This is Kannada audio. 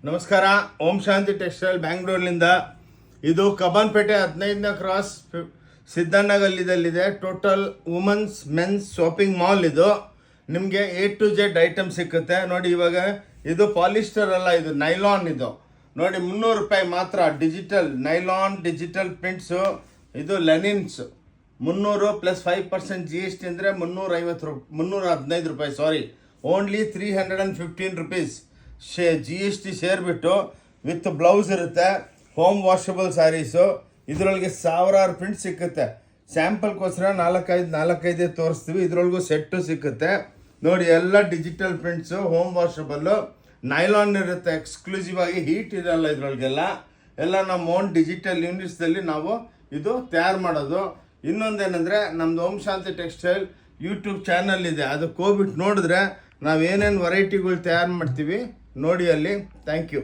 ನಮಸ್ಕಾರ. ಓಂ ಶಾಂತಿ ಟೆಕ್ಸ್ಟೈಲ್ ಬ್ಯಾಂಗ್ಳೂರ್ನಿಂದ. ಇದು ಕಬ್ಬನ್ಪೇಟೆ 15ನೇ ಕ್ರಾಸ್ ಸಿದ್ದಣ್ಣಗಲ್ಲಿದಲ್ಲಿದೆ. Total women's men's shopping mall. ಇದು ನಿಮಗೆ A to Z ಐಟಮ್ ಸಿಕ್ಕುತ್ತೆ ನೋಡಿ. ಇವಾಗ ಇದು ಪಾಲಿಸ್ಟರ್ ಅಲ್ಲ, ಇದು ನೈಲಾನ್. ಇದು ನೋಡಿ 300 ರೂಪಾಯಿ ಮಾತ್ರ. Digital nylon, digital prints. ಇದು ಲೆನಿನ್ಸ್ 300 ಪ್ಲಸ್ 5% GST ಅಂದರೆ 315 ರೂಪಾಯಿ. Sorry, only 315 rupees. GST ಸೇರಿಬಿಟ್ಟು ವಿತ್ ಬ್ಲೌಸ್ ಇರುತ್ತೆ. Home washable sarees. ಇದರೊಳಗೆ ಸಾವಿರಾರು ಪ್ರಿಂಟ್ ಸಿಕ್ಕುತ್ತೆ. ಸ್ಯಾಂಪಲ್ಗೋಸ್ಕರ ನಾಲ್ಕೈದೇ ತೋರಿಸ್ತೀವಿ. ಇದರೊಳಗೂ ಸೆಟ್ಟು ಸಿಕ್ಕುತ್ತೆ ನೋಡಿ. ಎಲ್ಲ digital prints, home washable, nylon ಇರುತ್ತೆ. ಎಕ್ಸ್ಕ್ಲೂಸಿವ್ ಆಗಿ ಹೀಟ್ ಇರಲ್ಲ ಇದರೊಳಗೆಲ್ಲ. ಎಲ್ಲ ನಮ್ಮ ಓನ್ ಡಿಜಿಟಲ್ ಯೂನಿಟ್ಸ್ದಲ್ಲಿ ನಾವು ಇದು ತಯಾರು ಮಾಡೋದು. ಇನ್ನೊಂದೇನೆಂದರೆ ನಮ್ಮದು ಓಂ ಶಾಂತಿ ಟೆಕ್ಸ್ಟೈಲ್ ಯೂಟ್ಯೂಬ್ ಚಾನಲ್ ಇದೆ. ಅದಕ್ಕೆ ಹೋಗ್ಬಿಟ್ಟು ನೋಡಿದ್ರೆ ನಾವು ಏನೇನು ವೆರೈಟಿಗಳು ತಯಾರು ಮಾಡ್ತೀವಿ ನೋಡಿ ಅಲ್ಲಿ. Thank you.